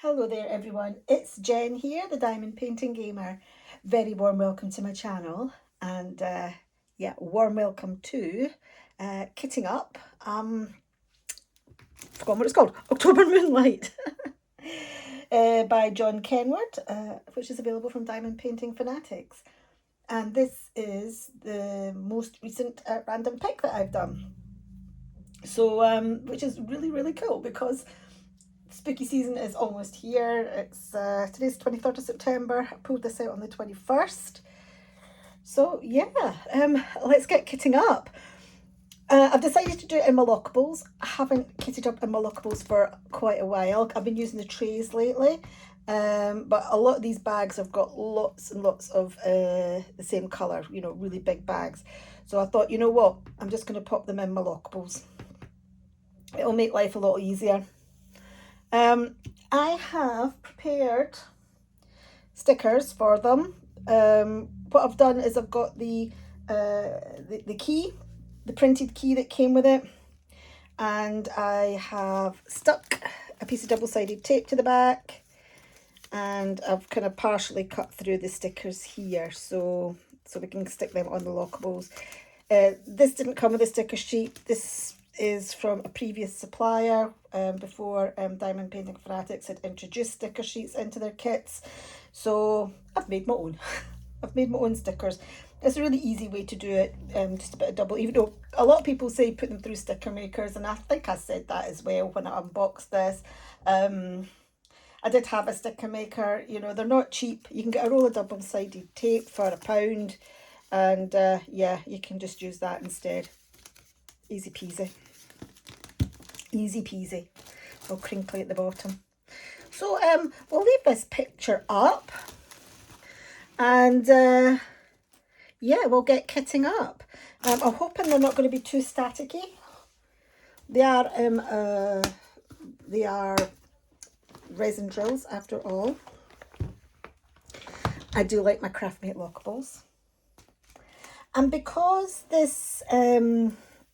Hello there everyone, it's Jen here, the Diamond Painting Gamer. Very warm welcome to my channel and warm welcome to Kitting Up, forgotten what it's called, October Moonlight by John Kenward, which is available from Diamond Painting Fanatics. And this is the most recent random pick that I've done. So, which is really cool because spooky season is almost here. It's today's 23rd of September. I pulled this out on the 21st. So yeah, let's get kitting up. I've decided to do it in my lockables. I haven't kitted up in my lockables for quite a while. I've been using the trays lately, but a lot of these bags have got lots and lots of the same colour, you know, really big bags. So I thought, you know what, I'm just going to pop them in my lockables. It'll make life a lot easier. I have prepared stickers for them. What I've done is I've got the key, the printed key that came with it, and I have stuck a piece of double-sided tape to the back, and I've kind of partially cut through the stickers here so we can stick them on the lockables. This didn't come with a sticker sheet. This is from a previous supplier before Diamond Painting Fanatics had introduced sticker sheets into their kits. So I've made my own. I've made my own stickers. It's a really easy way to do it, just a bit of double, even though a lot of people say put them through sticker makers, and I think I said that as well when I unboxed this. I did have a sticker maker, you know, they're not cheap. You can get a roll of double-sided tape for £1, and yeah, you can just use that instead. Easy peasy. Easy peasy. All crinkly at the bottom. So we'll leave this picture up, and yeah, we'll get kitting up. I'm hoping they're not going to be too staticky. They are resin drills after all. I do like my Craftmate lockables, and because this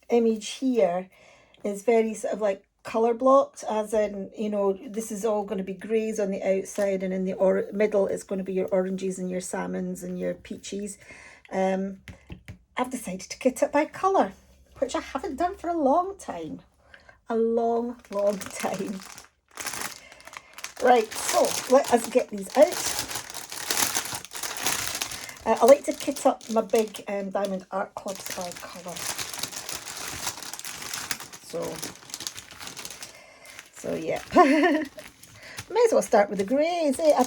image here is very sort of like colour blocked, as in, you know, this is all going to be greys on the outside, and in the middle is going to be your oranges and your salmons and your peaches. I've decided to kit it by colour, which I haven't done for a long time. A long time. Right, so let us get these out. I like to kit up my big Diamond Art Clubs by colour. So yeah. May as well start with the greys, eh?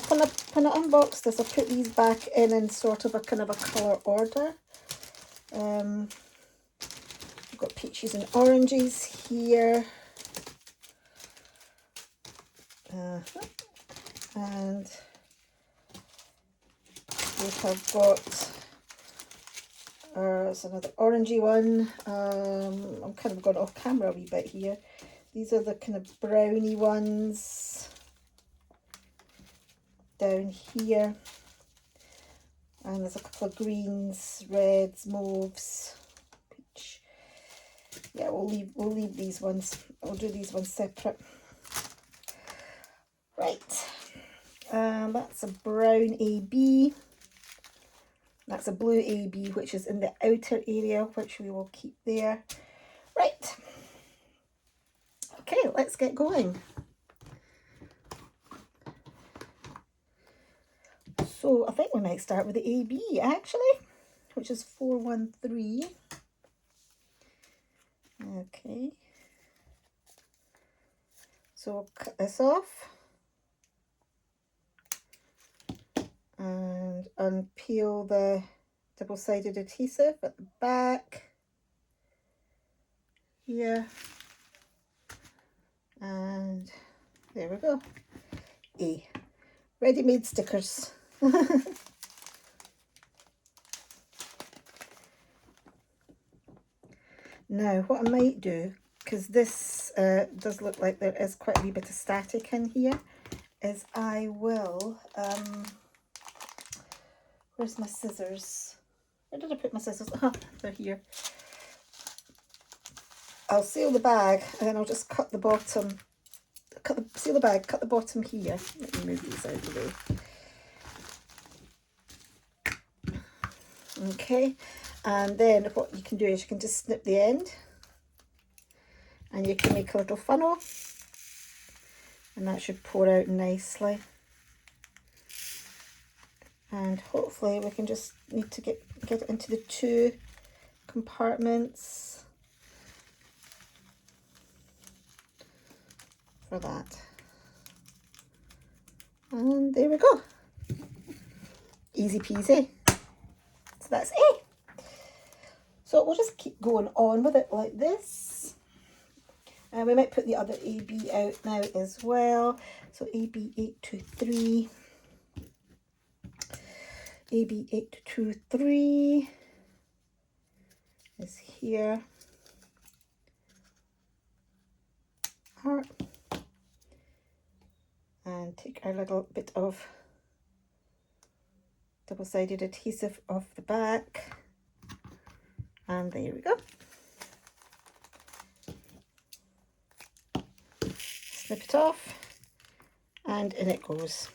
When I unboxed this, I put these back in sort of a kind of a colour order. I've got peaches and oranges here. And I've got there's another orangey one. I'm kind of going off camera a wee bit here. These are the kind of browny ones down here, and there's a couple of greens, reds, mauves, peach. Yeah, we'll leave these ones. I'll do these ones separate. Right, that's a brown AB. That's a blue AB, which is in the outer area, which we will keep there. Right. Okay, let's get going. So I think we might start with the AB actually, which is 413. Okay. So we'll cut this off and unpeel the double-sided adhesive at the back here, and there we go. Ready-made stickers. Now what I might do, because this does look like there is quite a wee bit of static in here, is I will where's my scissors? Where did I put my scissors? They're here. I'll seal the bag, and then I'll just cut the bottom seal the bag, cut the bottom here. Let me move these out of the way. Okay, and then what you can do is you can just snip the end, and you can make a little funnel, and that should pour out nicely. And hopefully we can just need to get it into the 2 compartments for that. And there we go. Easy peasy. So that's A. So we'll just keep going on with it like this. And we might put the other AB out now as well. So AB823. AB823 is here. Heart. And take our little bit of double-sided adhesive off the back. And there we go. Snip it off, and in it goes.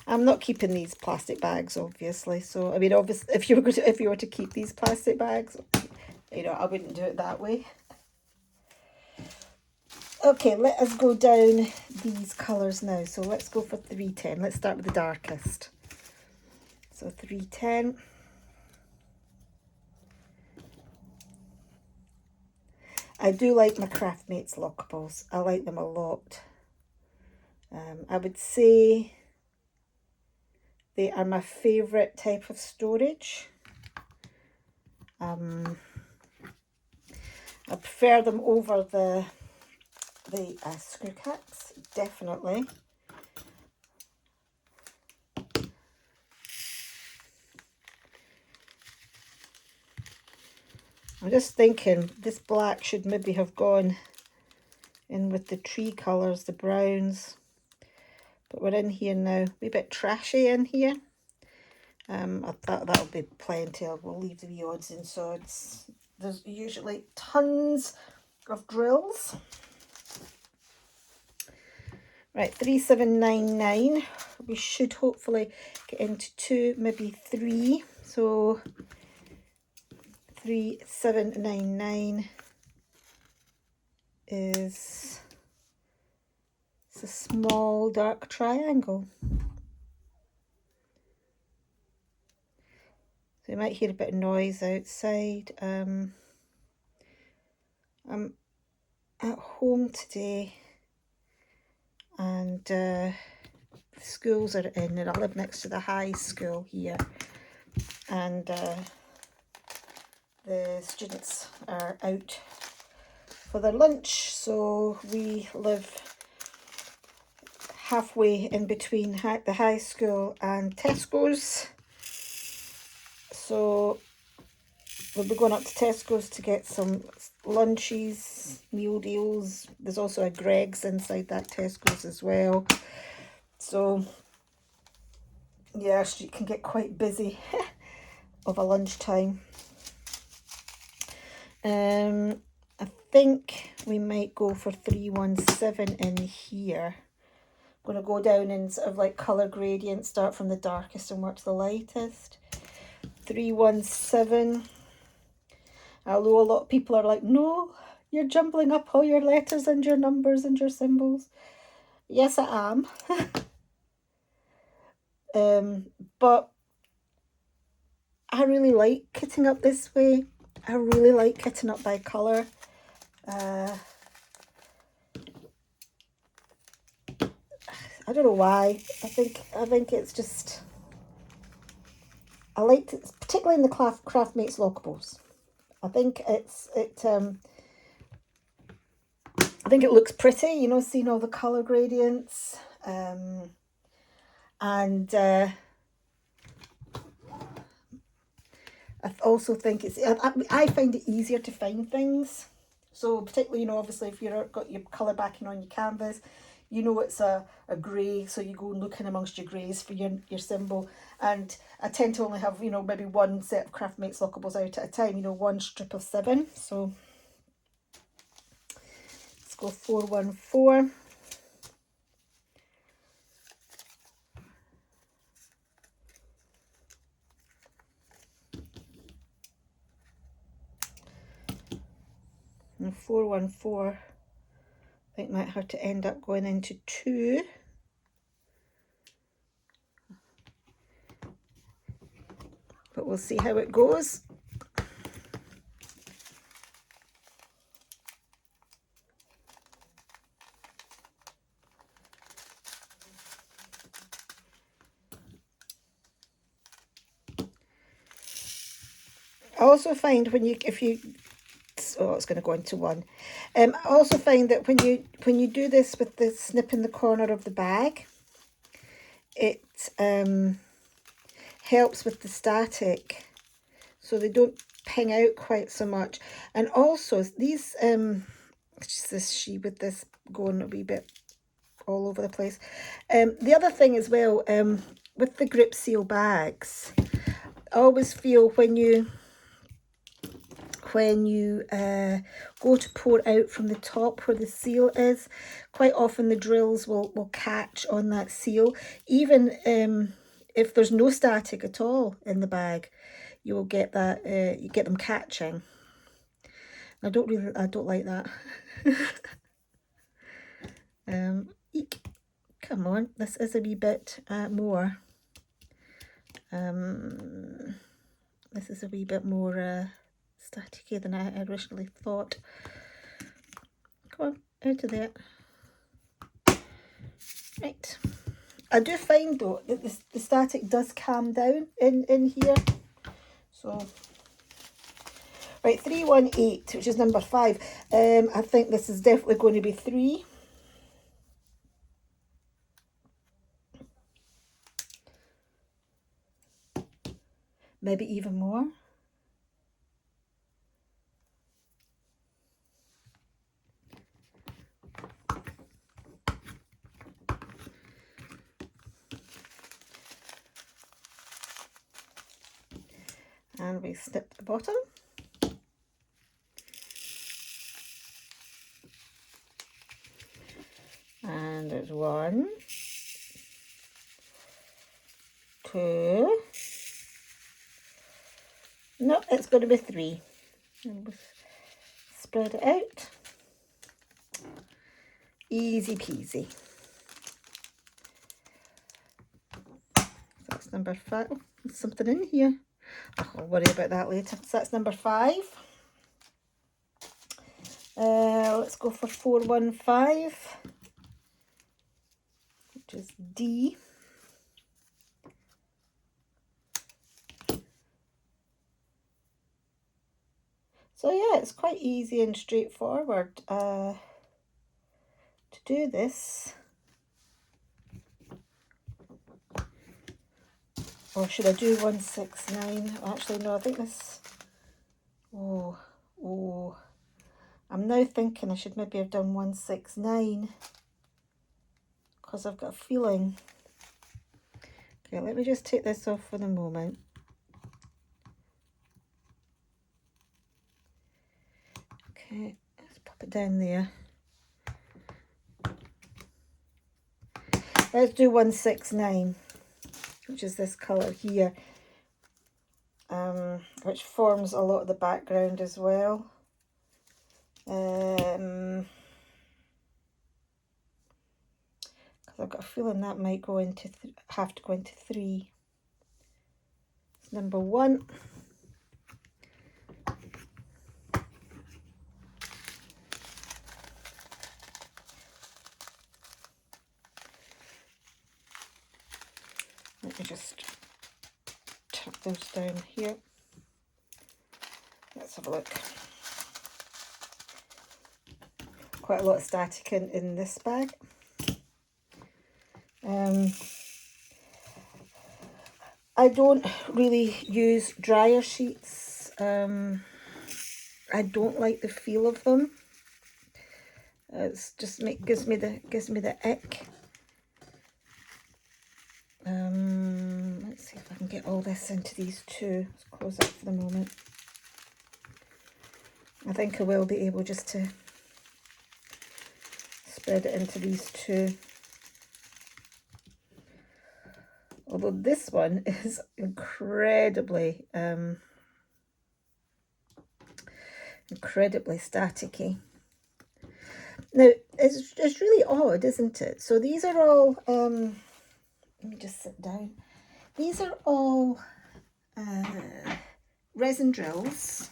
I'm not keeping these plastic bags, obviously. So I mean, obviously, if you were to keep these plastic bags, you know, I wouldn't do it that way. Okay, let us go down these colours now. So let's go for 310. Let's start with the darkest. So 310. I do like my Craftmates lockables. I like them a lot. I would say they are my favourite type of storage. I prefer them over the screw caps, definitely. I'm just thinking this black should maybe have gone in with the tree colours, the browns. But we're in here now, a bit trashy in here. I thought that'll be plenty. We'll leave the wee odds and sods. There's usually tons of drills. Right, 3799. We should hopefully get into 2, maybe 3. So 3799 is it's a small dark triangle. So you might hear a bit of noise outside. I'm at home today, and the schools are in, and I live next to the high school here, and the students are out for their lunch. So we live halfway in between the high school and Tesco's. So we'll be going up to Tesco's to get some lunches, meal deals. There's also a Greg's inside that Tesco's as well. So yeah, it can get quite busy of a lunchtime. I think we might go for 317 in here. I'm going to go down in sort of like colour gradient, start from the darkest and work to the lightest. 317. Although a lot of people are like, no, you're jumbling up all your letters and your numbers and your symbols. Yes, I am. But I really like kitting up this way. I really like kitting up by colour. I don't know why. I think it's just, I liked it, particularly in the Craftmates lockables. I think I think it looks pretty, you know, seeing all the colour gradients. And I also think I find it easier to find things. So particularly, you know, obviously if you've got your colour backing on your canvas, you know it's a grey, so you go and look in amongst your greys for your symbol. And I tend to only have, you know, maybe one set of Craftmates lockables out at a time, you know, one strip of 7. So let's go 414. 414. I think might have to end up going into 2. But we'll see how it goes. I also find when you, if you, oh, it's going to go into 1. I also find that when you do this with the snip in the corner of the bag, it helps with the static, so they don't ping out quite so much. And also these, just this sheet with this going a wee bit all over the place. The other thing as well, with the grip seal bags, I always feel when you go to pour out from the top where the seal is, quite often the drills will catch on that seal. Even if there's no static at all in the bag, you will get that, you get them catching. I don't like that. Eek. Come on, this is a wee bit more. This is a wee bit more staticky than I originally thought. Come on, out of there. Right. I do find though that the static does calm down in here. So, right, 318, which is number 5. I think this is definitely going to be 3. Maybe even more. And we snip the bottom. And there's 1, 2. No, it's going to be 3. And we'll spread it out. Easy peasy. So that's number 5. Oh, there's something in here. Oh, I'll worry about that later. So that's number 5. Let's go for 415, which is D. So yeah, it's quite easy and straightforward to do this. Or should I do 169? Actually, no, I think this... Oh. I'm now thinking I should maybe have done 169. Because I've got a feeling... Okay, let me just take this off for the moment. Okay, let's pop it down there. Let's do 169, which is this colour here, which forms a lot of the background as well. Because I've got a feeling that might go into have to go into 3. It's number 1. Let me just tuck those down here. Let's have a look. Quite a lot of static in this bag. I don't really use dryer sheets. I don't like the feel of them. It's just gives me the ick. Let's see if I can get all this into these 2. Let's close that for the moment. I think I will be able just to spread it into these 2. Although this one is incredibly staticky. Now, it's really odd, isn't it? So these are all, let me just sit down. These are all resin drills.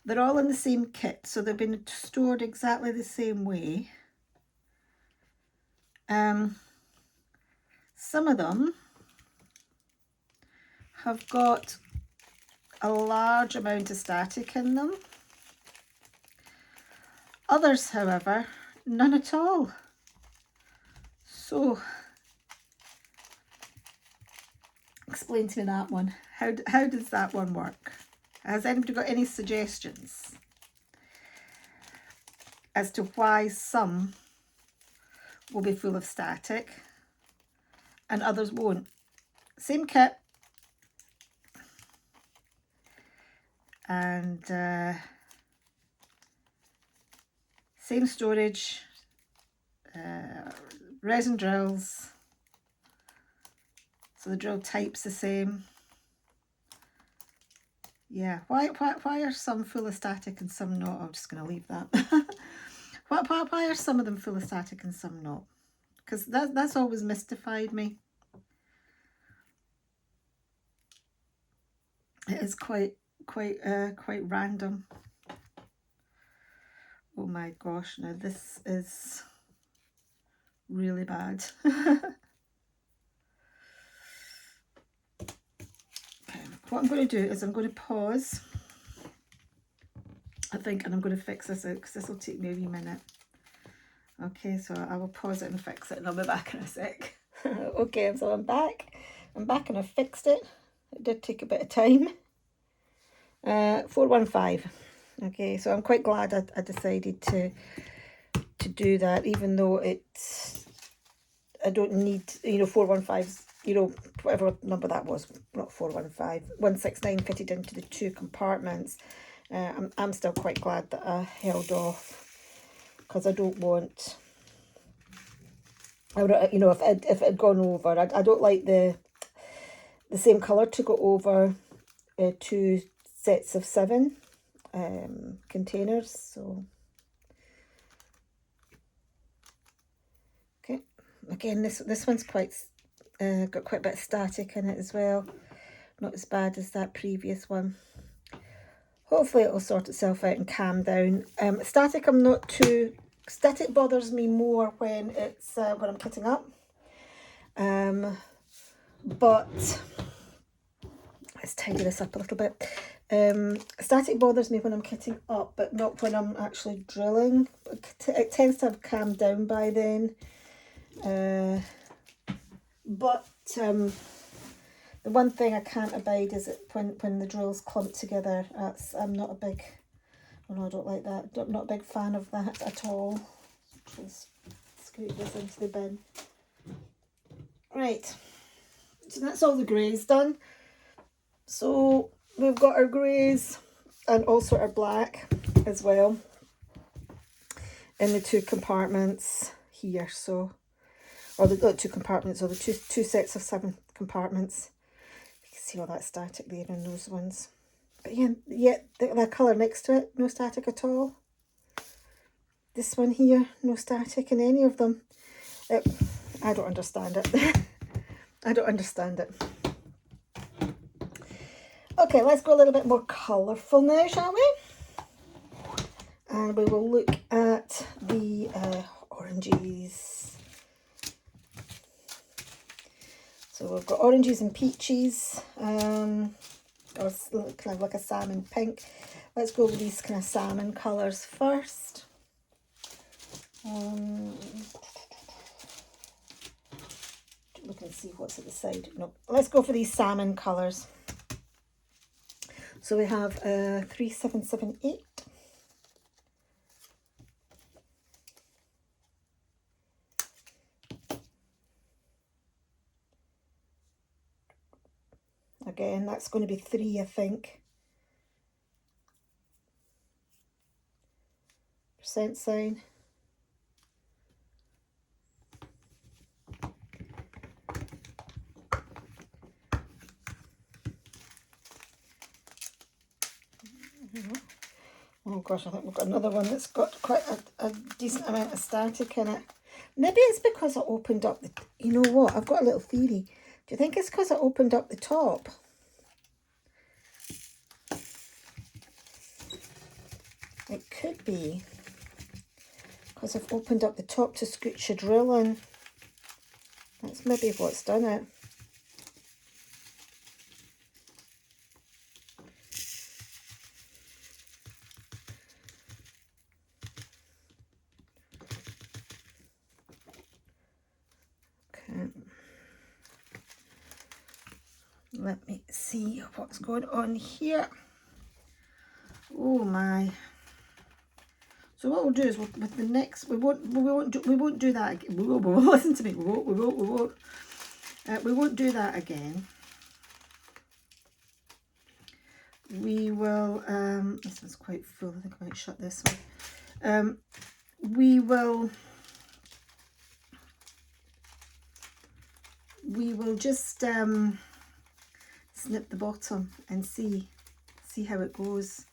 They're all in the same kit, so they've been stored exactly the same way. Some of them have got a large amount of static in them. Others, however, none at all. So, explain to me that one. How does that one work? Has anybody got any suggestions as to why some will be full of static and others won't? Same kit and same storage, resin drills, so the drill type's the same. Yeah, why are some full of static and some not? I'm just going to leave that. why are some of them full of static and some not? Because that's always mystified me. It is quite random. Oh my gosh, now this is really bad. Okay, what I'm going to do is I'm going to pause, I think, and I'm going to fix this out because this will take me a wee minute. Okay, so I will pause it and fix it and I'll be back in a sec. Okay, so I'm back and I've fixed it. It did take a bit of time. 415. Okay, so I'm quite glad I decided to do that, even though I don't need, 415's, whatever number that was, not 415, 169 fitted into the 2 compartments. I'm still quite glad that I held off, because I don't want, if it had gone over, I don't like the same colour to go over 2 sets of 7 containers. So okay, again, this one's quite got quite a bit of static in it as well, not as bad as that previous one. Hopefully it will sort itself out and calm down. Static, I'm not too, static bothers me more when it's when I'm kitting up, but let's tidy this up a little bit. Static bothers me when I'm kitting up, but not when I'm actually drilling. It tends to have calmed down by then. But the one thing I can't abide is when the drills clump together. I'm not a big, oh no, I don't like that. I'm not a big fan of that at all. Just scoot this into the bin. Right, so that's all the greys done. So we've got our greys and also our black as well in the 2 compartments here. So, or the 2 compartments, or the two sets of 7 compartments. You can see all that static there in those ones. But yeah, the colour next to it, no static at all. This one here, no static in any of them. I don't understand it. I don't understand it. Okay, let's go a little bit more colourful now, shall we? And we will look at the oranges. So we've got oranges and peaches, or kind of like a salmon pink. Let's go with these kind of salmon colours first. Look and see what's at the side. No, let's go for these salmon colours. So we have 3778. Again, that's going to be 3, I think. Percent sign. Oh gosh, I think we've got another one that's got quite a decent amount of static in it. Maybe it's because I opened up the, you know what, I've got a little theory. Do you think it's because I opened up the top? It could be because I've opened up the top to scooch a drill in. That's maybe what's done it. Okay. Let me see what's going on here. Oh my. So what we'll do is with the next, we won't do that again. We will listen to me. We won't do that again. We will. This one's quite full. I think I might shut this one. We will just snip the bottom and see how it goes.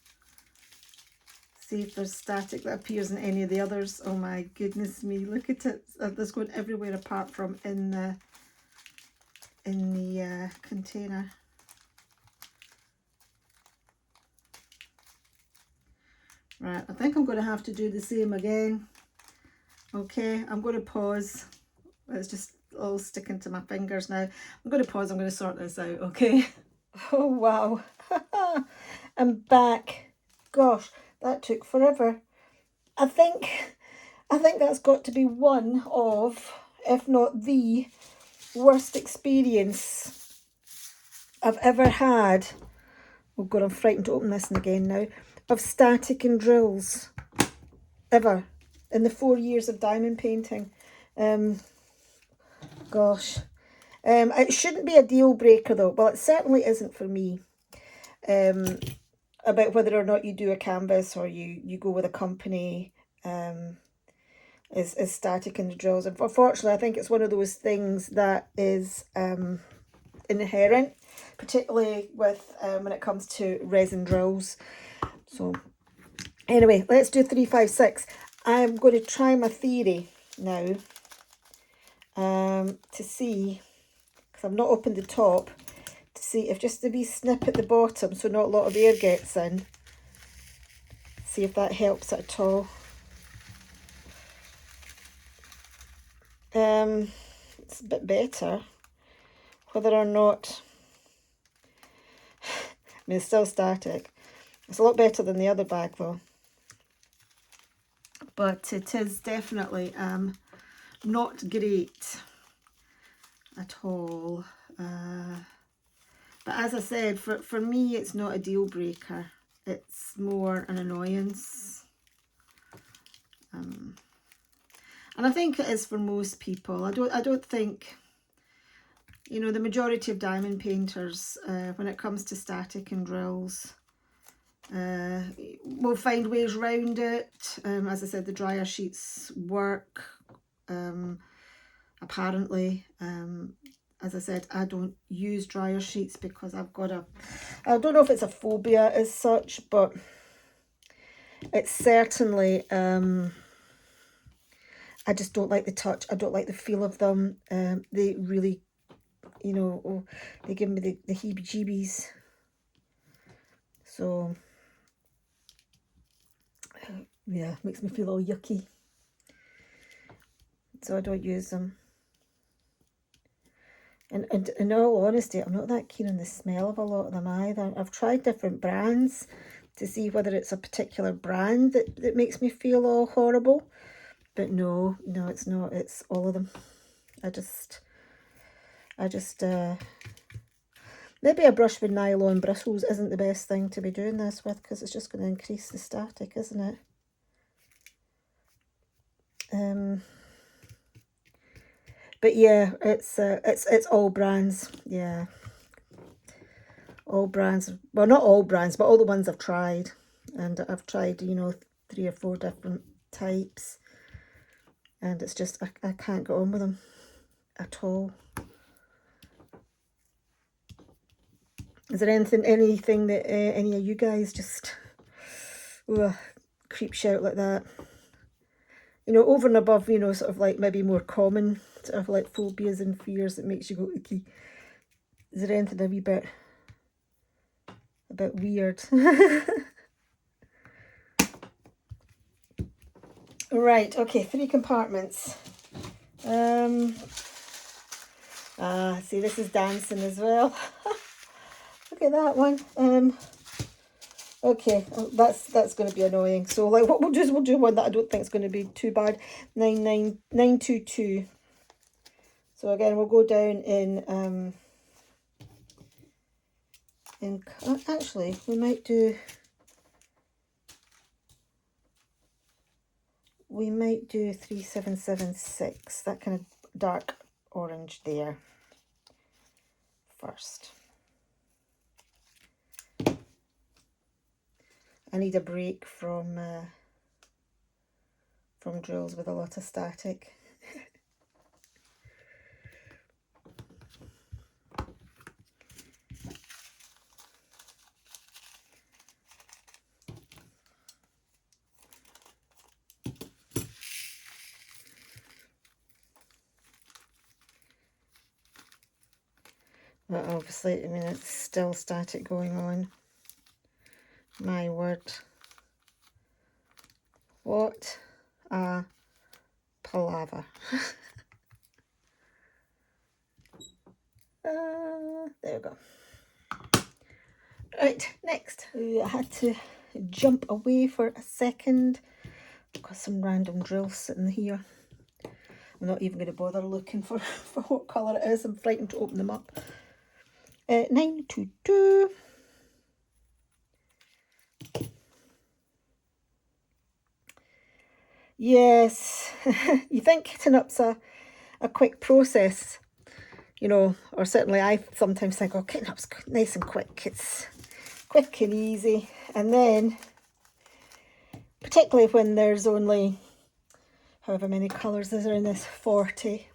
See if there's static that appears in any of the others. Oh my goodness me, look at it. There's going everywhere apart from in the container. Right, I think I'm going to have to do the same again. Okay, I'm going to pause. It's just all sticking to my fingers now. I'm going to pause. I'm going to sort this out, okay? Oh, wow. I'm back. Gosh, that took forever. I think that's got to be one of, if not the worst experience I've ever had. Oh God, I'm frightened to open this again now. Of static and drills, ever, in the 4 years of diamond painting. Gosh. It shouldn't be a deal breaker though. Well, it certainly isn't for me. About whether or not you do a canvas or you go with a company is static in the drills. And unfortunately, I think it's one of those things that is inherent, particularly with when it comes to resin drills. So anyway, let's do 356. I'm going to try my theory now to see, because I've not opened the top, to see if just a wee snip at the bottom so not a lot of air gets in. See if that helps at all. It's a bit better. Whether or not, I mean, it's still static. It's a lot better than the other bag though. But it is definitely not great at all. But as I said, for me, it's not a deal breaker. It's more an annoyance. And I think it is for most people. I don't think, you know, the majority of diamond painters, when it comes to static and drills, will find ways around it. As I said, the dryer sheets work, apparently. As I said, I don't use dryer sheets because I've got I don't know if it's a phobia as such, but it's certainly, I just don't like the touch. I don't like the feel of them. They really, you know, they give me the heebie-jeebies. So, yeah, makes me feel all yucky. So I don't use them. And in all honesty, I'm not that keen on the smell of a lot of them either. I've tried different brands to see whether it's a particular brand that makes me feel all horrible. But no, it's not. It's all of them. I just maybe a brush with nylon bristles isn't the best thing to be doing this with, because it's just going to increase the static, isn't it? But yeah, it's all brands. Yeah, all brands. Well, not all brands, but all the ones I've tried, and I've tried, you know, 3 or 4 different types, and it's just I can't get on with them at all. Is there anything that any of you guys just creeps you out like that. You know, over and above, you know, sort of like maybe more common sort of like phobias and fears that makes you go icky. Is there anything a bit weird? Right, okay, 3 compartments. See, this is dancing as well. Look at that one. Okay, that's going to be annoying. So like, what we'll do one that I don't think is going to be too bad. 99922. So again, we'll go down in actually we might do 3776. That kind of dark orange there first. I need a break from drills with a lot of static. But obviously, I mean, it's still static going on. My word. What a palaver. There we go. Right, next. I had to jump away for a second. I've got some random drills sitting here. I'm not even going to bother looking for what colour it is. I'm frightened to open them up. 922. Yes, you think hitting up's a quick process, you know, or certainly I sometimes think, oh, hitting up's nice and quick. It's quick and easy. And then, particularly when there's only however many colours is there in this, 40.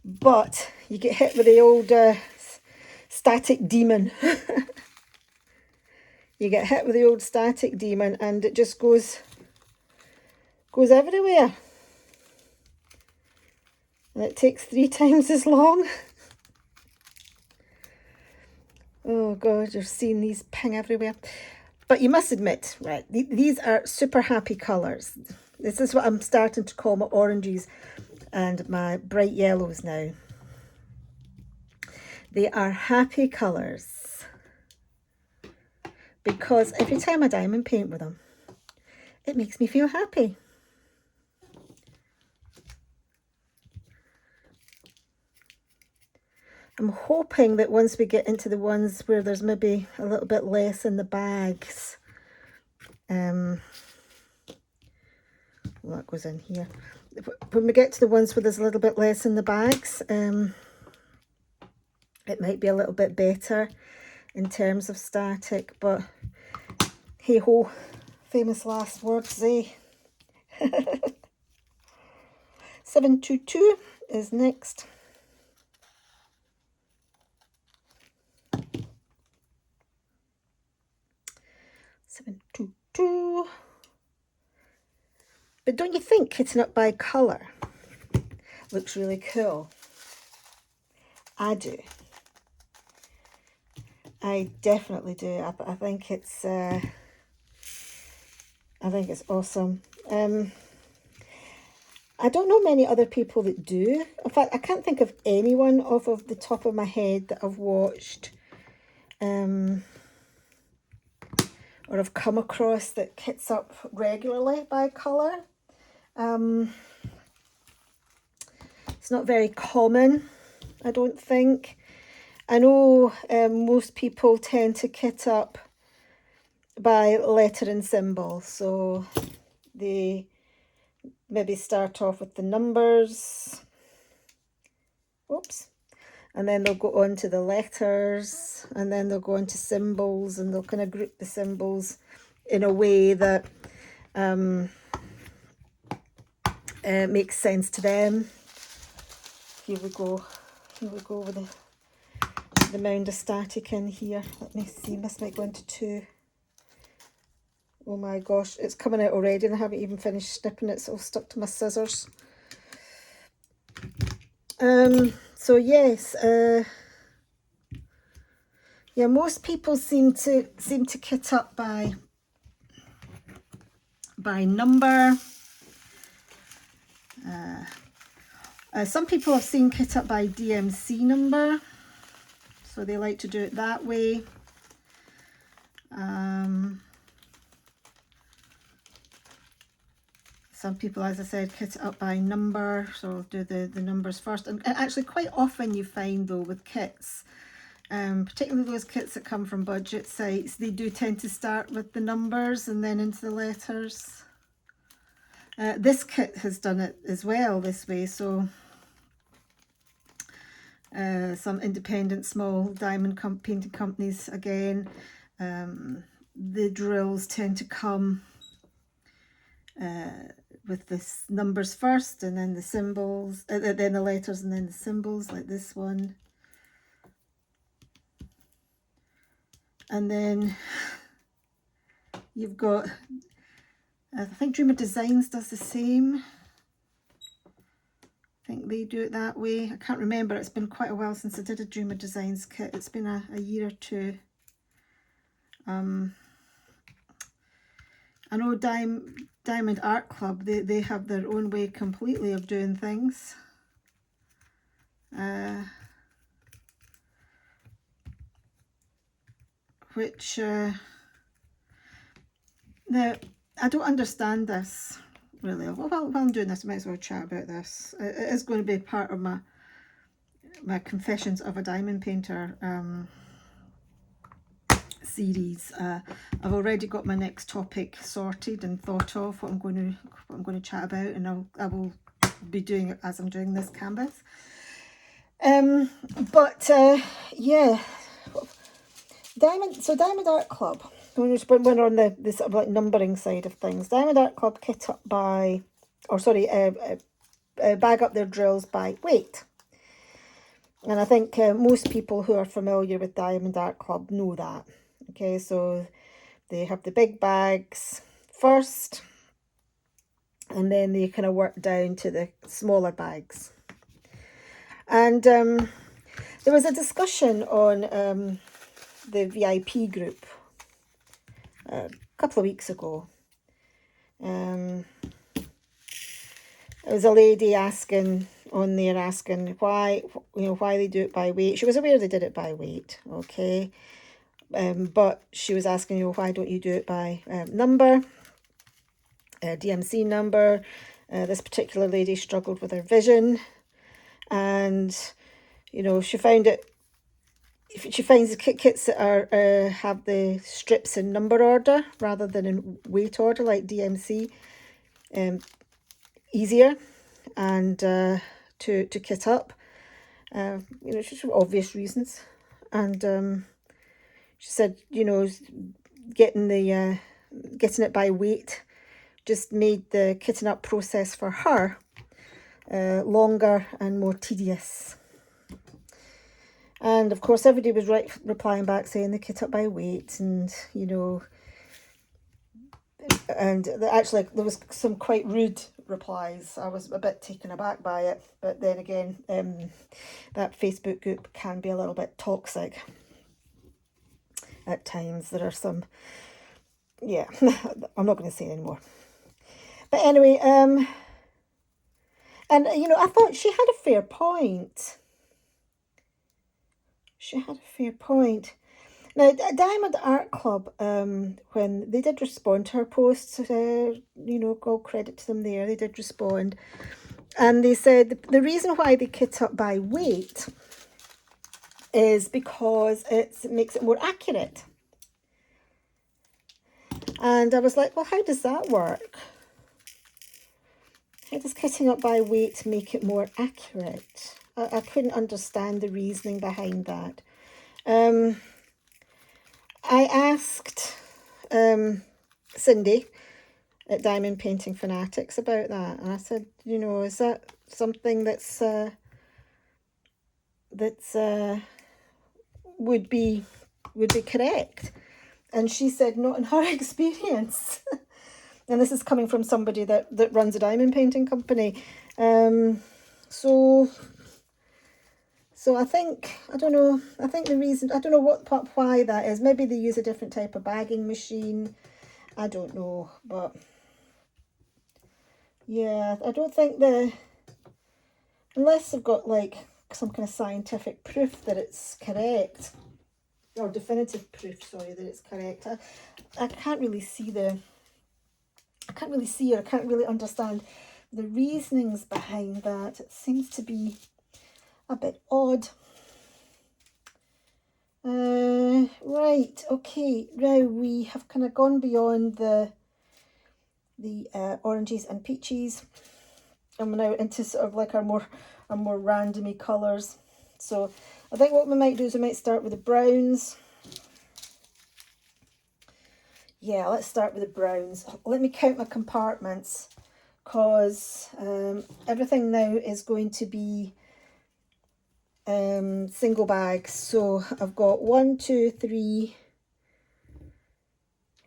But you get hit with the old static demon. You get hit with the old static demon and it just goes everywhere. And it takes 3 times as long. Oh God, you're seeing these ping everywhere. But you must admit, right, these are super happy colours. This is what I'm starting to call my oranges and my bright yellows now. They are happy colours because every time I diamond paint with them, it makes me feel happy. I'm hoping that once we get into the ones where there's maybe a little bit less in the bags, well, that goes in here. When we get to the ones where there's a little bit less in the bags, it might be a little bit better in terms of static, but hey ho, famous last words, eh? 722 is next. But don't you think hitting up by colour looks really cool? I do. I definitely do. I think it's awesome. I don't know many other people that do. In fact, I can't think of anyone off of the top of my head that I've watched or I've come across that kits up regularly by colour. It's not very common, I don't think. I know most people tend to kit up by letter and symbol, so they maybe start off with the numbers, oops, and then they'll go on to the letters, and then they'll go into symbols, and they'll kind of group the symbols in a way that makes sense to them. Here we go with the mound of static in here. Let me see, this might go into 2. Oh my gosh, it's coming out already and I haven't even finished snipping it, so I'll stuck to my scissors. So yes, yeah, most people seem to kit up by number. Some people have seen kit up by DMC number, so they like to do it that way. Some people, as I said, kit it up by number, so do the numbers first. And actually quite often you find though with kits, particularly those kits that come from budget sites, they do tend to start with the numbers and then into the letters. This kit has done it as well this way, so some independent small diamond painting companies, again, the drills tend to come with the numbers first and then the symbols, then the letters and then the symbols, like this one. And then you've got, I think Dreamer Designs does the same. I think they do it that way. I can't remember, it's been quite a while since I did a Dreamer Designs kit. It's been a year or two. I know Diamond Art Club, they have their own way completely of doing things. Which, now, I don't understand this, really. Well, while I'm doing this, I might as well chat about this. It is going to be part of my Confessions of a Diamond Painter series. I've already got my next topic sorted and thought of what I'm going to chat about, and I will be doing it as I'm doing this canvas. But yeah, Diamond Art Club. When we're on the sort of like numbering side of things, Diamond Art Club kit up by, or sorry, bag up their drills by weight. And I think most people who are familiar with Diamond Art Club know that. Okay, so they have the big bags first, and then they kind of work down to the smaller bags. And there was a discussion on the VIP group a couple of weeks ago. There was a lady asking on there, asking why they do it by weight. She was aware they did it by weight, okay, but she was asking, why don't you do it by number, DMC number? This particular lady struggled with her vision, and she found it. She finds the kits that are have the strips in number order rather than in weight order like DMC easier and to kit up. Just for obvious reasons. And she said, getting it by weight just made the kitting up process for her longer and more tedious. And of course, everybody was replying back saying they kit up by weight, and and actually there was some quite rude replies. I was a bit taken aback by it, but then again, that Facebook group can be a little bit toxic at times. There are some, yeah, I'm not going to say anymore. But anyway, and I thought she had a fair point. Now, Diamond Art Club, when they did respond to her posts, all credit to them there, they did respond. And they said the reason why they kit up by weight is because it makes it more accurate. And I was like, well, how does that work? How does kitting up by weight make it more accurate? I couldn't understand the reasoning behind that. I asked Cindy at Diamond Painting Fanatics about that, and I said, is that something that's would be correct? And she said not in her experience. And this is coming from somebody that runs a diamond painting company. So I think, I don't know, I think the reason, I don't know why that is. Maybe they use a different type of bagging machine. I don't know, but yeah, I don't think unless they've got like some kind of scientific proof that it's correct, or definitive proof, sorry, that it's correct. I can't really see I can't really understand the reasonings behind that. It seems to be a bit odd. Right, okay, now we have kind of gone beyond the oranges and peaches, and we're now into sort of like our more randomy colours. So I think what we might do is we might start with the browns. Yeah, let's start with the browns. Let me count my compartments, because everything now is going to be single bags. So I've got 1, 2, 3,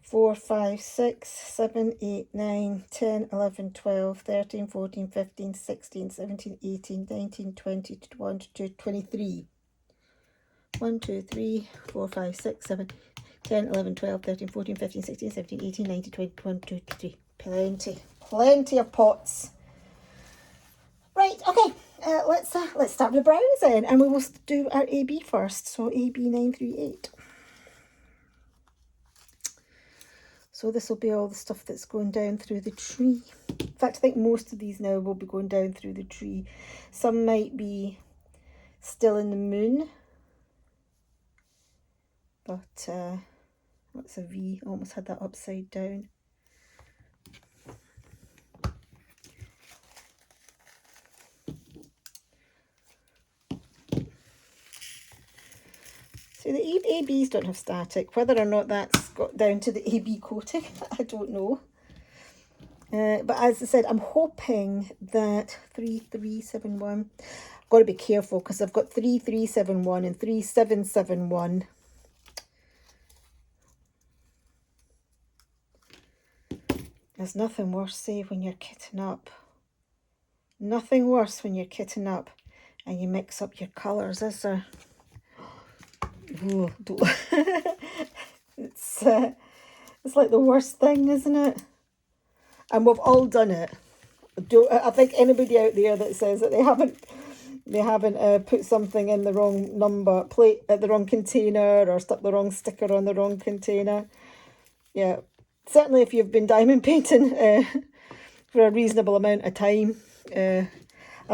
4, 5, 6, 7, 8, 9, 10, 11, 12, 13, 14, 15, 16, 17, 18, 19, 20, 21, 22, 23. 1, 2, 3, 4, 5, 6, 7, 10, 11, 12, 13, 14, 15, 16, 17, 18, 19, 20, 21, 22, 23. Plenty of pots. Right, okay, let's start with the browns then, and we will do our AB first. So AB 938. So this will be all the stuff that's going down through the tree. In fact, I think most of these now will be going down through the tree. Some might be still in the moon, but that's a V. Almost had that upside down. So the ABs don't have static. Whether or not that's got down to the AB coating, I don't know. But as I said, I'm hoping that 3371, I've got to be careful because I've got 3371 and 3771. There's nothing worse, say, when you're kitting up. Nothing worse when you're kitting up and you mix up your colours, is there? Ooh, it's like the worst thing, isn't it? And we've all done it. I think anybody out there that says that they haven't put something in the wrong number plate at the wrong container, or stuck the wrong sticker on the wrong container, yeah, certainly if you've been diamond painting for a reasonable amount of time, I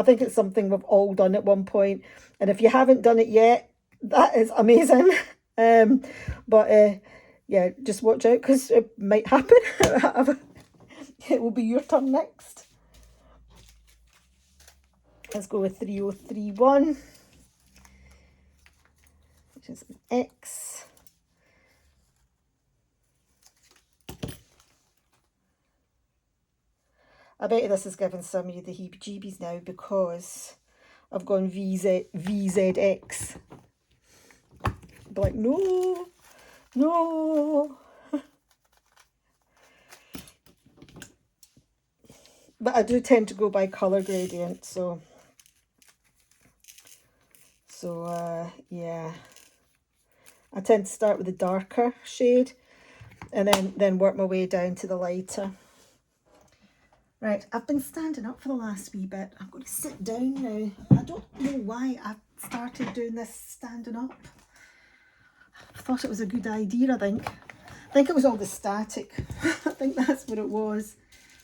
think it's something we've all done at one point. And if you haven't done it yet, that is amazing. But yeah, just watch out, because it might happen. It will be your turn next. Let's go with 3031, which is an X. I bet you this is giving some of you the heebie-jeebies now, because I've gone VZX. Be like, no. But I do tend to go by colour gradient, so yeah. I tend to start with the darker shade and then work my way down to the lighter. Right, I've been standing up for the last wee bit. I'm going to sit down now. I don't know why I started doing this standing up. I thought it was a good idea, I think. I think it was all the static. I think that's what it was.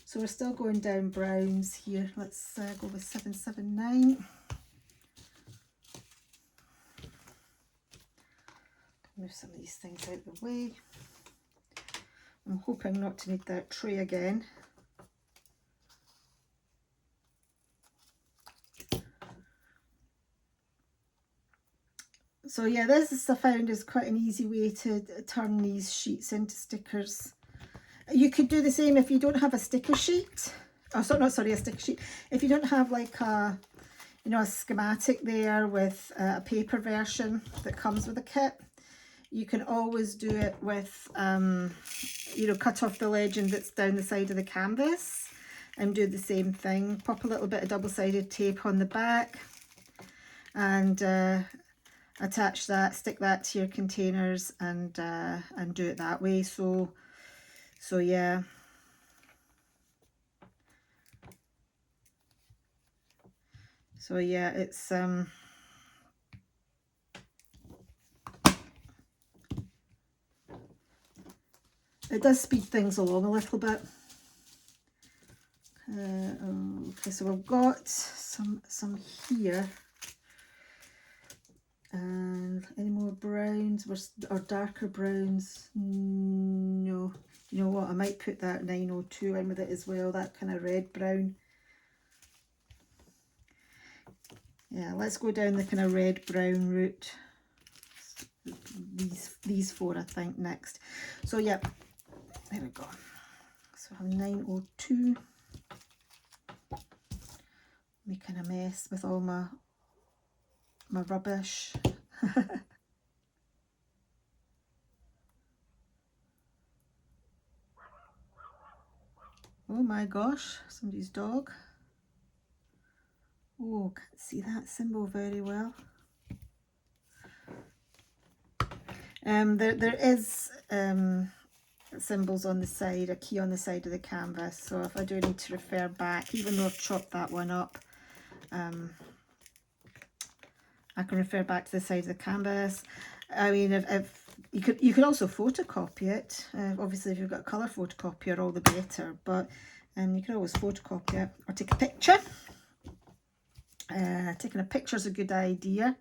So we're still going down browns here. Let's go with 779. Move some of these things out of the way. I'm hoping not to need that tray again. So yeah, this I found is quite an easy way to turn these sheets into stickers. You could do the same if you don't have a sticker sheet. Oh, so, not sorry, a sticker sheet. If you don't have like a, you know, a schematic there with a paper version that comes with a kit, You can always do it with, you know, cut off the legend that's down the side of the canvas and do the same thing. Pop a little bit of double-sided tape on the back and attach that, stick that to your containers and do it that way. So yeah. So yeah, it's it does speed things along a little bit. Okay, so we've got some here. And any more browns or darker browns? No. You know what? I might put that 902 in with it as well. That kind of red brown. Yeah, let's go down the kind of red brown route. These four, I think, next. So yeah, there we go. So I'm 902. Making a mess with all my rubbish. Oh my gosh, somebody's dog. Oh, can't see that symbol very well. There is symbols on the side, a key on the side of the canvas. So if I do need to refer back, even though I've chopped that one up, I can refer back to the side of the canvas. I mean, if you could also photocopy it. Obviously, if you've got a colour photocopier, all the better. But you can always photocopy it or take a picture. Taking a picture is a good idea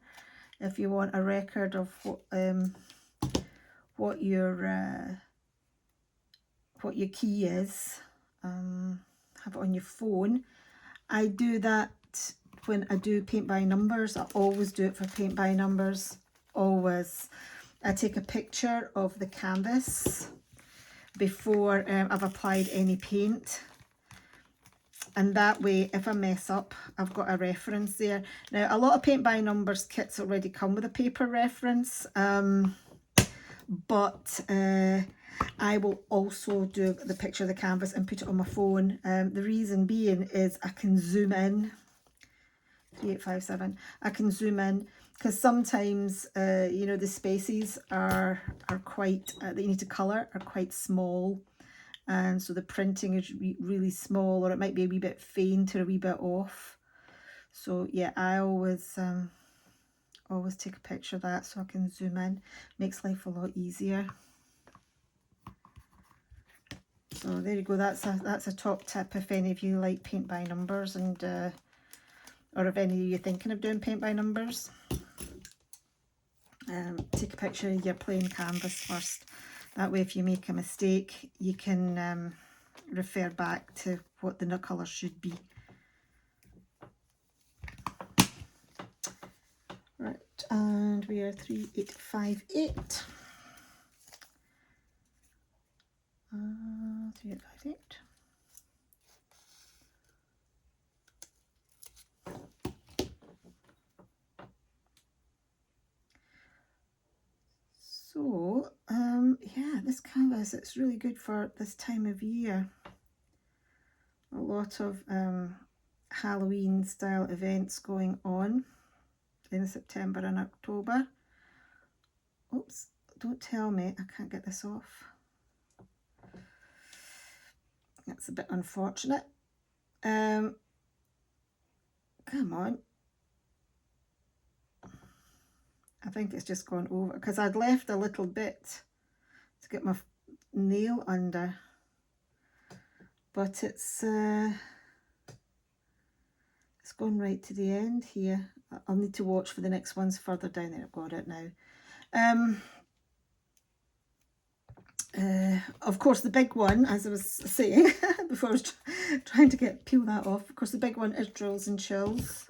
if you want a record of what your key is. Have it on your phone. I do that when I do paint by numbers. I always do it for paint by numbers. Always. I take a picture of the canvas before I've applied any paint. And that way, if I mess up, I've got a reference there. Now, a lot of paint by numbers kits already come with a paper reference. But I will also do the picture of the canvas and put it on my phone. The reason being is I can zoom in. 3857. I can zoom in because sometimes you know, the spaces are quite that you need to colour are quite small, and so the printing is really small, or it might be a wee bit faint or a wee bit off. So yeah, I always take a picture of that so I can zoom in. Makes life a lot easier. So there you go. That's a top tip if any of you like paint by numbers, and or if any of you are thinking of doing paint by numbers. Take a picture of your plain canvas first. That way, if you make a mistake, you can refer back to what the colour should be. Right, and we are 3858. 3858. So, yeah, this canvas, it's really good for this time of year. A lot of Halloween style events going on in September and October. Oops, don't tell me I can't get this off. That's a bit unfortunate. Come on. I think it's just gone over because I'd left a little bit to get my nail under, but it's gone right to the end here. I'll need to watch for the next ones further down there. I've got it now. Of course, the big one, as I was saying before I was trying to peel that off, of course the big one is Drills and Chills.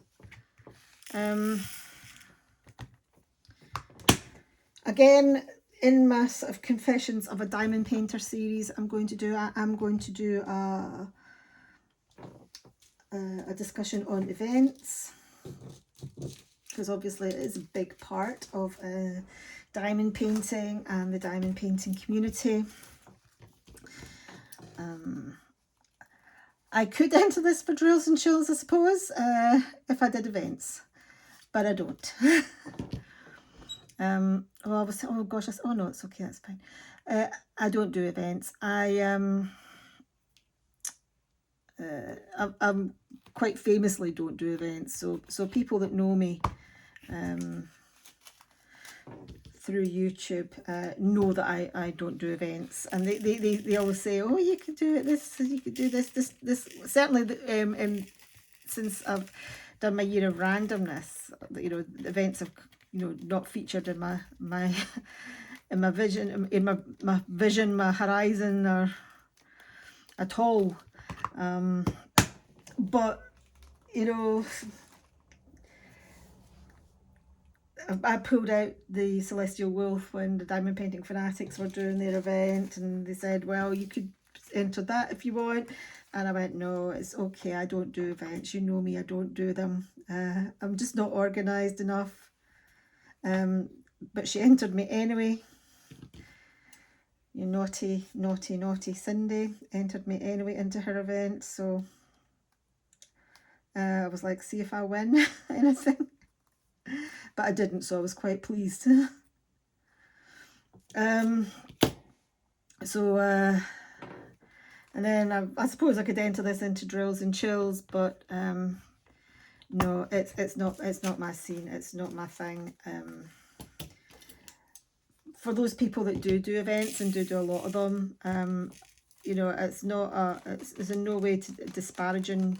Again, in my sort of Confessions of a Diamond Painter series, I'm going to do a discussion on events, because obviously it is a big part of diamond painting and the diamond painting community. I could enter this for drills and chills, I suppose, if I did events, but I don't. Oh, I was, oh gosh, oh no, it's okay, that's fine. I don't do events. I'm quite famously don't do events. So people that know me through YouTube know that I don't do events, and they always say, oh, you could do it, this, you could do this. Certainly since I've done my year of randomness, you know, the events have, you know, not featured in my in my vision, my horizon, or at all. But you know, I pulled out the Celestial Wolf when the Diamond Painting Fanatics were doing their event, and they said, well, you could enter that if you want. And I went, no, it's okay, I don't do events. You know me, I don't do them. I'm just not organised enough. But she entered me anyway. You naughty, naughty, naughty Cindy entered me anyway into her event. So I was like, see if I win anything. But I didn't, so I was quite pleased. And then I suppose I could enter this into drills and chills, but no, it's not my scene. It's not my thing. For those people that do events and do a lot of them, you know, it's not it's in no way disparaging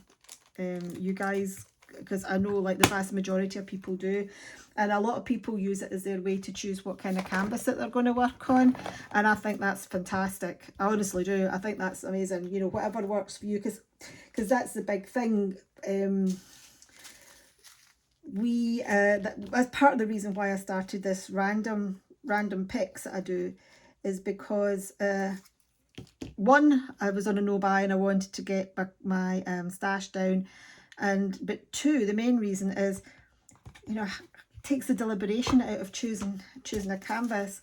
you guys, because I know like the vast majority of people do, and a lot of people use it as their way to choose what kind of canvas that they're going to work on, and I think that's fantastic. I honestly do. I think that's amazing. You know, whatever works for you, because that's the big thing. That's part of the reason why I started this random picks that I do, is because one, I was on a no buy and I wanted to get my stash down, but two, the main reason is, you know, it takes the deliberation out of choosing a canvas.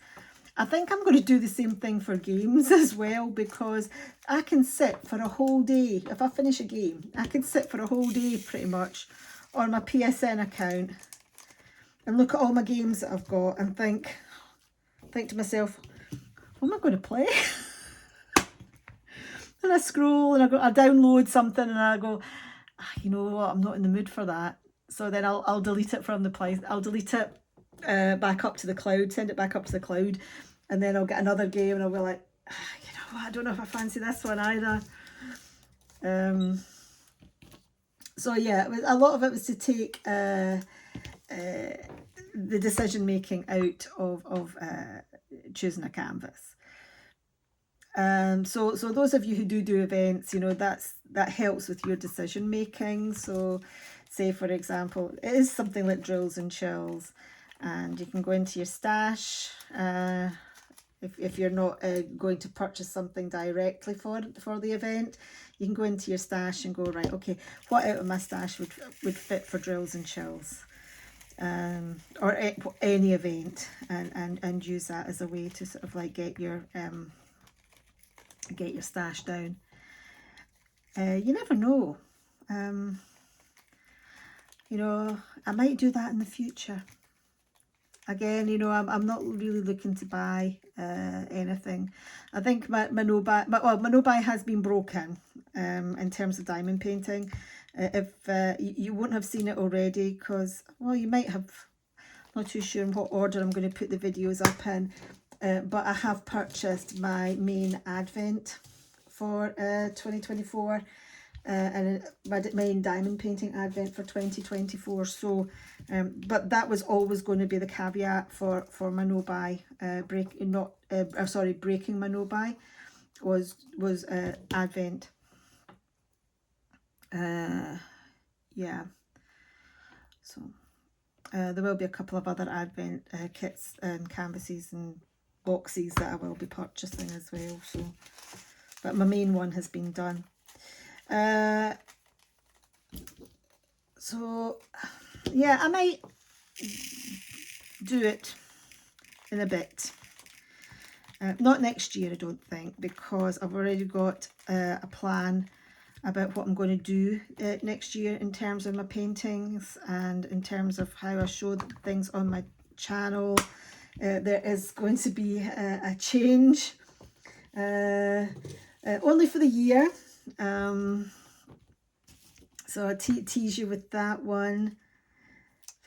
I think I'm going to do the same thing for games as well, because I can sit for a whole day. If I finish a game, I can sit for a whole day pretty much on my PSN account and look at all my games that I've got and think to myself, what am I going to play? And I scroll and I download something and I go, you know what, I'm not in the mood for that. So then I'll delete it from the place. I'll delete it back up to the cloud, send it back up to the cloud, and then I'll get another game and I'll be like, you know what, I don't know if I fancy this one either. So yeah, a lot of it was to take the decision making out of choosing a canvas. So those of you who do events, you know, that helps with your decision making. So say for example, it is something like drills and chills, and you can go into your stash if you're not going to purchase something directly for the event. You can go into your stash and go, right, okay, what out of my stash would fit for drills and chills, or any event, and use that as a way to sort of like get your stash down. You never know. You know, I might do that in the future. Again, you know, I'm not really looking to buy anything. I think my no buy has been broken in terms of diamond painting. If you won't have seen it already, because, well, you might have, not too sure in what order I'm going to put the videos up in, but I have purchased my main advent for 2024, and my main diamond painting advent for 2024. So but that was always going to be the caveat for my no buy, breaking my no buy was advent. Yeah, so there will be a couple of other advent kits and canvases and boxes that I will be purchasing as well. So, but my main one has been done. So yeah, I might do it in a bit. Not next year, I don't think, because I've already got a plan about what I'm going to do next year in terms of my paintings and in terms of how I show things on my channel. There is going to be a change, only for the year. So I tease you with that one.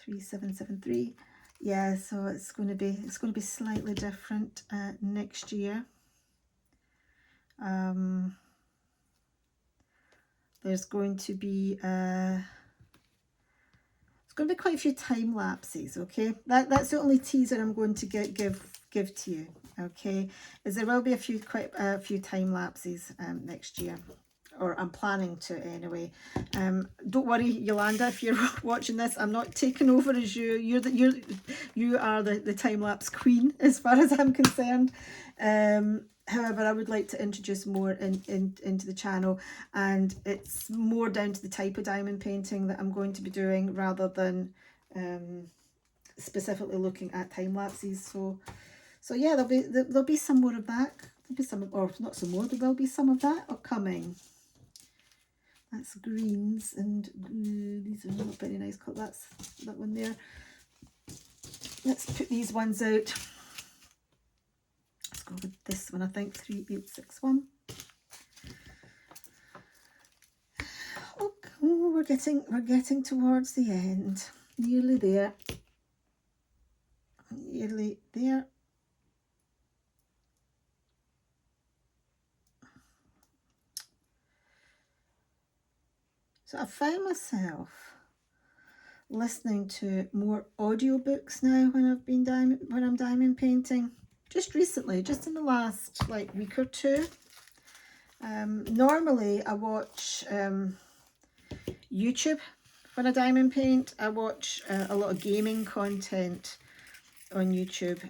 3773. Yeah, so it's going to be slightly different next year. There's going to be quite a few time lapses. Okay, that's the only teaser I'm going to give to you. Okay, is there will be quite a few time lapses next year, or I'm planning to anyway. Don't worry, Yolanda, if you're watching this, I'm not taking over as you. You are the time lapse queen as far as I'm concerned. However, I would like to introduce more into the channel, and it's more down to the type of diamond painting that I'm going to be doing rather than specifically looking at time lapses. So yeah, there'll be some more of that. There'll be some, or not some more. There will be some of that upcoming. That's greens, and these are not very nice cut. That's that one there. Let's put these ones out. Let's go with this one. I think 3861. Okay, we're getting towards the end. Nearly there. Nearly there. So I found myself listening to more audiobooks now when I'm diamond painting. Just recently, just in the last like week or two. Normally I watch YouTube when I diamond paint. I watch a lot of gaming content on YouTube.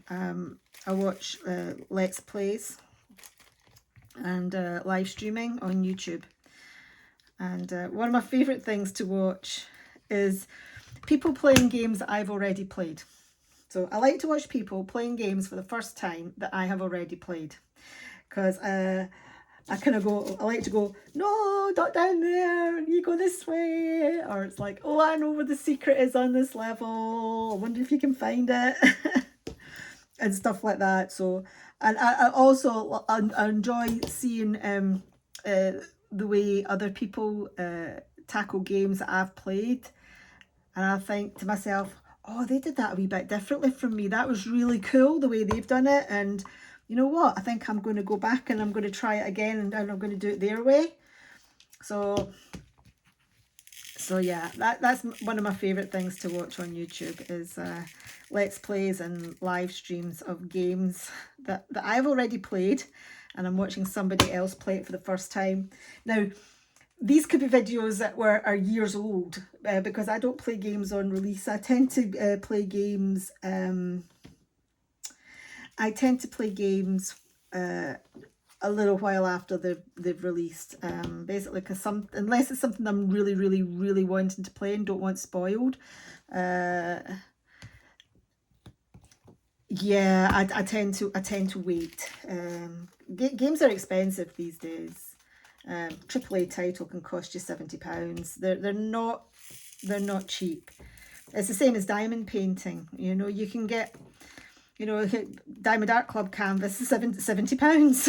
I watch Let's Plays and live streaming on YouTube. And one of my favourite things to watch is people playing games that I've already played. So I like to watch people playing games for the first time that I have already played. Because I like to go, no, not down there, you go this way. Or it's like, oh, I know where the secret is on this level. I wonder if you can find it. And stuff like that. So, and I also I enjoy seeing the way other people tackle games that I've played, and I think to myself, oh, they did that a wee bit differently from me. That was really cool the way they've done it, and you know what, I think I'm going to go back and I'm going to try it again, and I'm going to do it their way. So yeah, that's one of my favorite things to watch on YouTube is Let's Plays and live streams of games that I've already played, and I'm watching somebody else play it for the first time. Now, these could be videos that are years old because I don't play games on release. I tend to play games. A little while after they've released, basically, because unless it's something I'm really, really, really wanting to play and don't want spoiled. Yeah, I tend to wait. Games are expensive these days. AAA title can cost you £70. They're not cheap. It's the same as diamond painting. You know, you can get, you know, Diamond Art Club canvas is £70.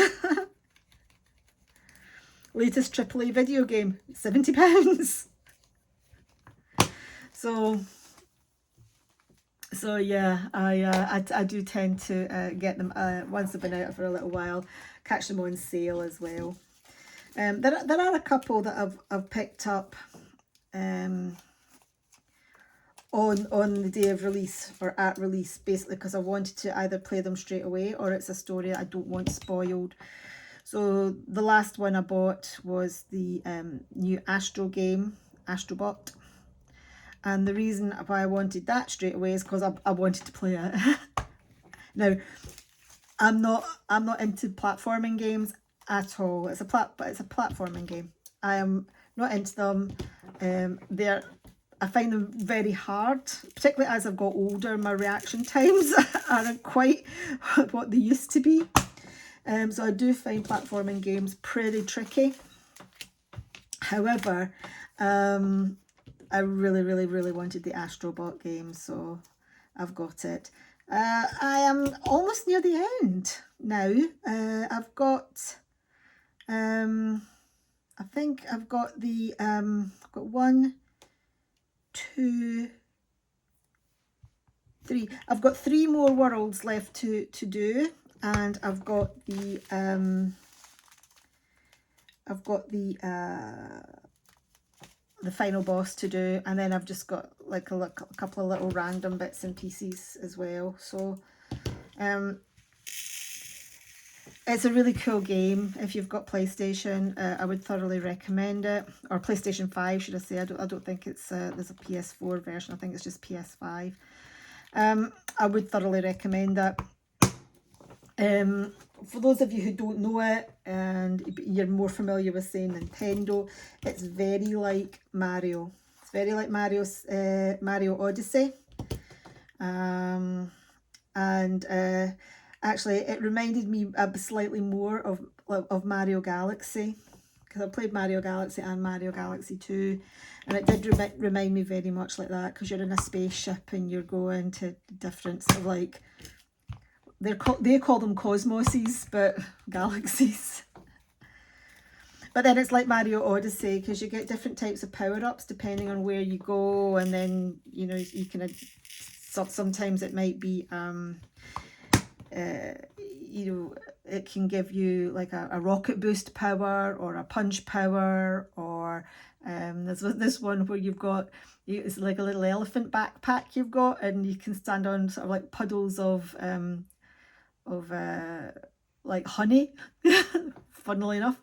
Latest AAA video game, £70. So yeah, I do tend to get them once they've been out for a little while, catch them on sale as well. There are a couple that I've picked up on the day of release or at release, basically because I wanted to either play them straight away or it's a story I don't want spoiled. So the last one I bought was the new Astro game, Astrobot. And the reason why I wanted that straight away is because I wanted to play it. Now, I'm not into platforming games at all. It's a platforming game. I am not into them. I find them very hard, particularly as I've got older. My reaction times aren't quite what they used to be. So I do find platforming games pretty tricky. However, I really wanted the Astrobot game, so I've got it. I am almost near the end now. I've got, I think I've got the, I've got 1, 2, 3. I've got 3 more worlds left to do, and I've got the final boss to do, and then I've just got like a couple of little random bits and pieces as well. So it's a really cool game. If you've got PlayStation, I would thoroughly recommend it, or PlayStation 5 should I say. I don't think it's there's a PS4 version. I think it's just PS5. I would thoroughly recommend that. For those of you who don't know it and you're more familiar with, say, Nintendo, it's very like Mario. It's very like Mario Odyssey. Actually, it reminded me slightly more of Mario Galaxy, because I played Mario Galaxy and Mario Galaxy 2, and it did remind me very much like that, because you're in a spaceship and you're going to different sort of like, they call them cosmoses, but galaxies. But then it's like Mario Odyssey, because you get different types of power-ups depending on where you go, and then, you know, you can, sometimes it might be, you know, it can give you like a rocket boost power, or a punch power, or there's this one where you've got, it's like a little elephant backpack you've got, and you can stand on sort of like puddles of like honey, funnily enough,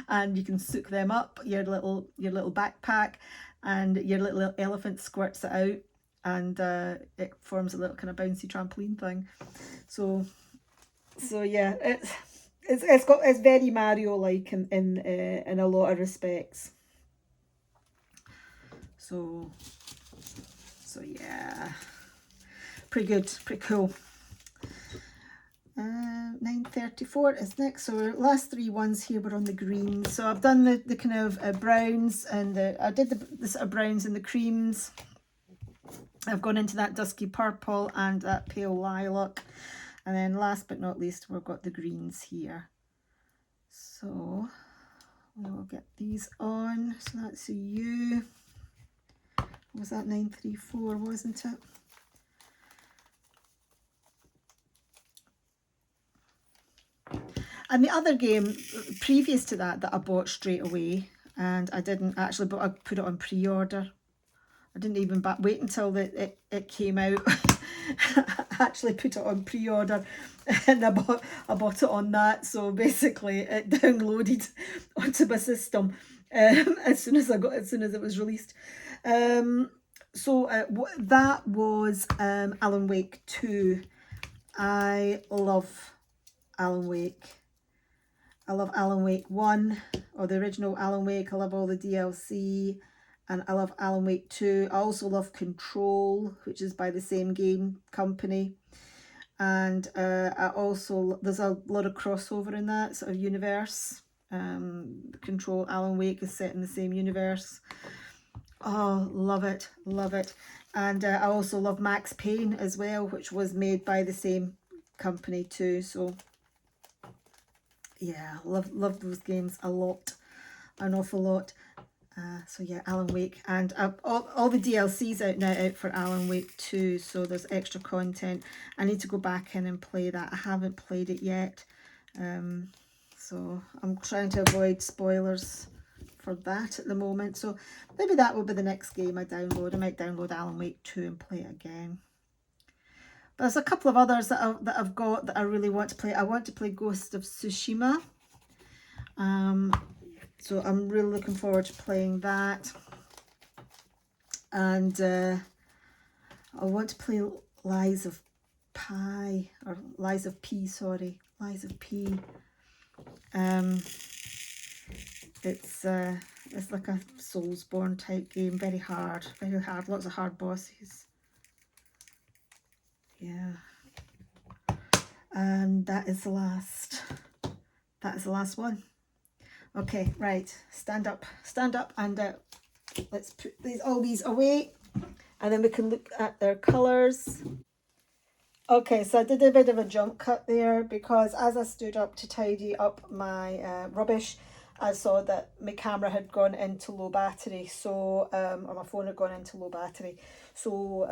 and you can soak them up your little backpack, and your little elephant squirts it out, and it forms a little kind of bouncy trampoline thing. So yeah, it's very Mario like in a lot of respects. So yeah, pretty good, pretty cool. 9:34 is next. So our last 3 ones here were on the greens. So I've done the kind of browns, and I did the sort of browns and the creams. I've gone into that dusky purple and that pale lilac, and then last but not least we've got the greens here. So we'll get these on. So that's a U. Was that 934, wasn't it? And the other game previous to that I bought straight away, and I didn't actually, but I put it on pre-order. I didn't even wait until it came out. I actually put it on pre-order, and I bought it on that. So basically it downloaded onto my system as soon as it was released. So that was Alan Wake 2. I love Alan Wake. I love Alan Wake 1, or the original Alan Wake. I love all the DLC, and I love Alan Wake 2. I also love Control, which is by the same game company. And I also, there's a lot of crossover in that sort of universe. Control, Alan Wake is set in the same universe. Oh, love it, love it. And I also love Max Payne as well, which was made by the same company too. So yeah, love those games a lot, an awful lot. So yeah, Alan Wake, and all the DLC's out now, out for Alan Wake 2, so there's extra content. I need to go back in and play that. I haven't played it yet, so I'm trying to avoid spoilers for that at the moment. So maybe that will be the next game I download. I might download Alan Wake 2 and play it again. But there's a couple of others that I've got that I really want to play. I want to play Ghost of Tsushima. So I'm really looking forward to playing that. And I want to play Lies of Pi, or Lies of P, sorry. Lies of P. It's It's like a Soulsborne type game, very hard, lots of hard bosses. Yeah. And that is the last one. Okay, right, stand up, and let's put all these away, and then we can look at their colours. Okay, so I did a bit of a jump cut there because as I stood up to tidy up my rubbish, I saw that my camera had gone into low battery, so or my phone had gone into low battery, so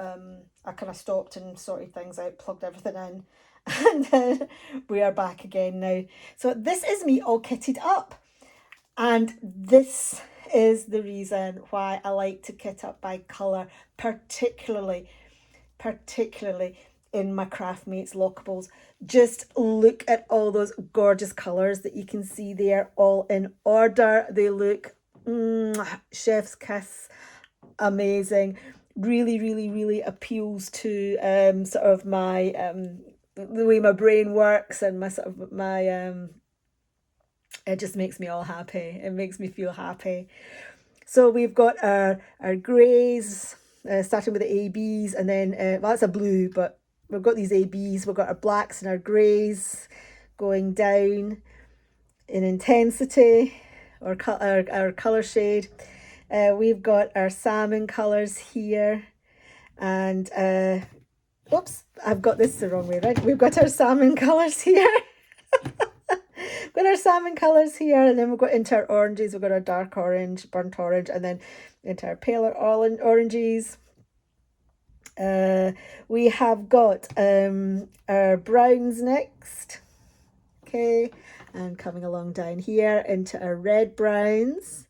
I kind of stopped and sorted things out, plugged everything in, and then we are back again now. So this is me all kitted up, and this is the reason why I like to kit up by colour, particularly in my Craftmates lockables. Just look at all those gorgeous colours that you can see there, all in order. They look chef's kiss, amazing. Really appeals to sort of my the way my brain works, and my sort of my it just makes me all happy. It makes me feel happy. So we've got our greys, starting with the ABs, and then well, that's a blue, but we've got these ABs. We've got our blacks and our greys going down in intensity, or our colour shade. We've got our salmon colours here, and oops, I've got this the wrong way, right? We've got our salmon colours here. Got our salmon colours here, and then we've got into our oranges. We've got our dark orange, burnt orange, and then into our paler oranges. We have got our browns next. Okay, and coming along down here into our red browns,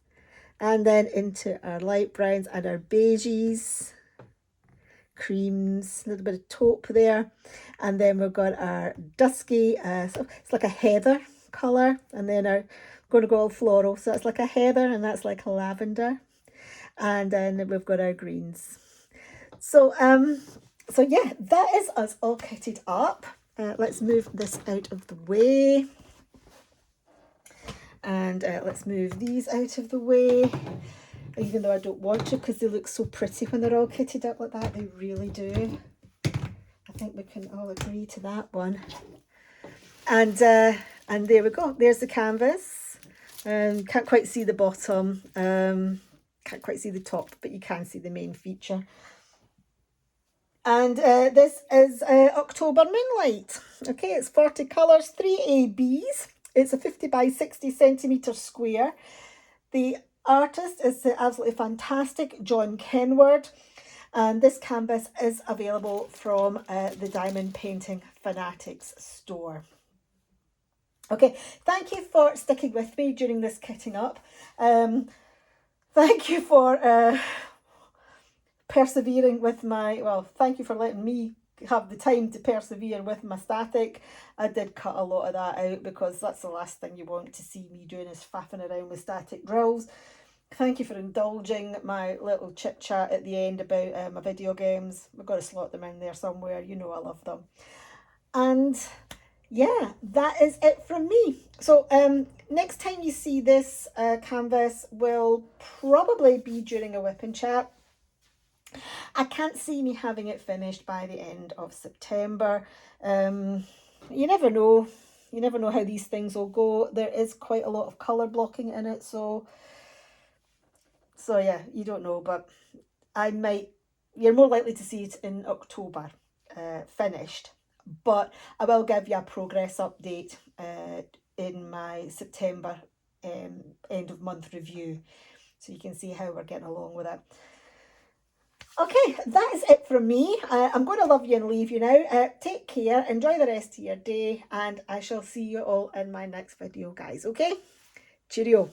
and then into our light browns and our beiges, creams, a little bit of taupe there, and then we've got our dusky, so it's like a heather colour, and then our going to go all floral, so that's like a heather, and that's like a lavender, and then we've got our greens. So so yeah, that is us all kitted up. Let's move this out of the way, and let's move these out of the way, even though I don't want to, because they look so pretty when they're all kitted up like that. They really do. I think we can all agree to that one. And there we go. There's the canvas. Can't quite see the bottom. Can't quite see the top, but you can see the main feature. And this is October Moonlight. Okay, it's 40 colours, 3 ABs. It's a 50 by 60 centimetre square. The artist is the absolutely fantastic John Kenward, and this canvas is available from the Diamond Painting Fanatics store. Okay, thank you for sticking with me during this kitting up. Thank you for persevering with thank you for letting me have the time to persevere with my static. I did cut a lot of that out because that's the last thing you want to see me doing, is faffing around with static drills. Thank you for indulging my little chit chat at the end about my video games. I've got to slot them in there somewhere. You know I love them. And yeah, that is it from me. So next time you see this canvas will probably be during a whipping chat. I can't see me having it finished by the end of September. You never know. You never know how these things will go. There is quite a lot of colour blocking in it, so yeah, you don't know, but you're more likely to see it in October finished, but I will give you a progress update in my September end of month review, so you can see how we're getting along with it. Okay, that is it from me. I'm going to love you and leave you now. Take care, enjoy the rest of your day, and I shall see you all in my next video, guys. Okay, cheerio.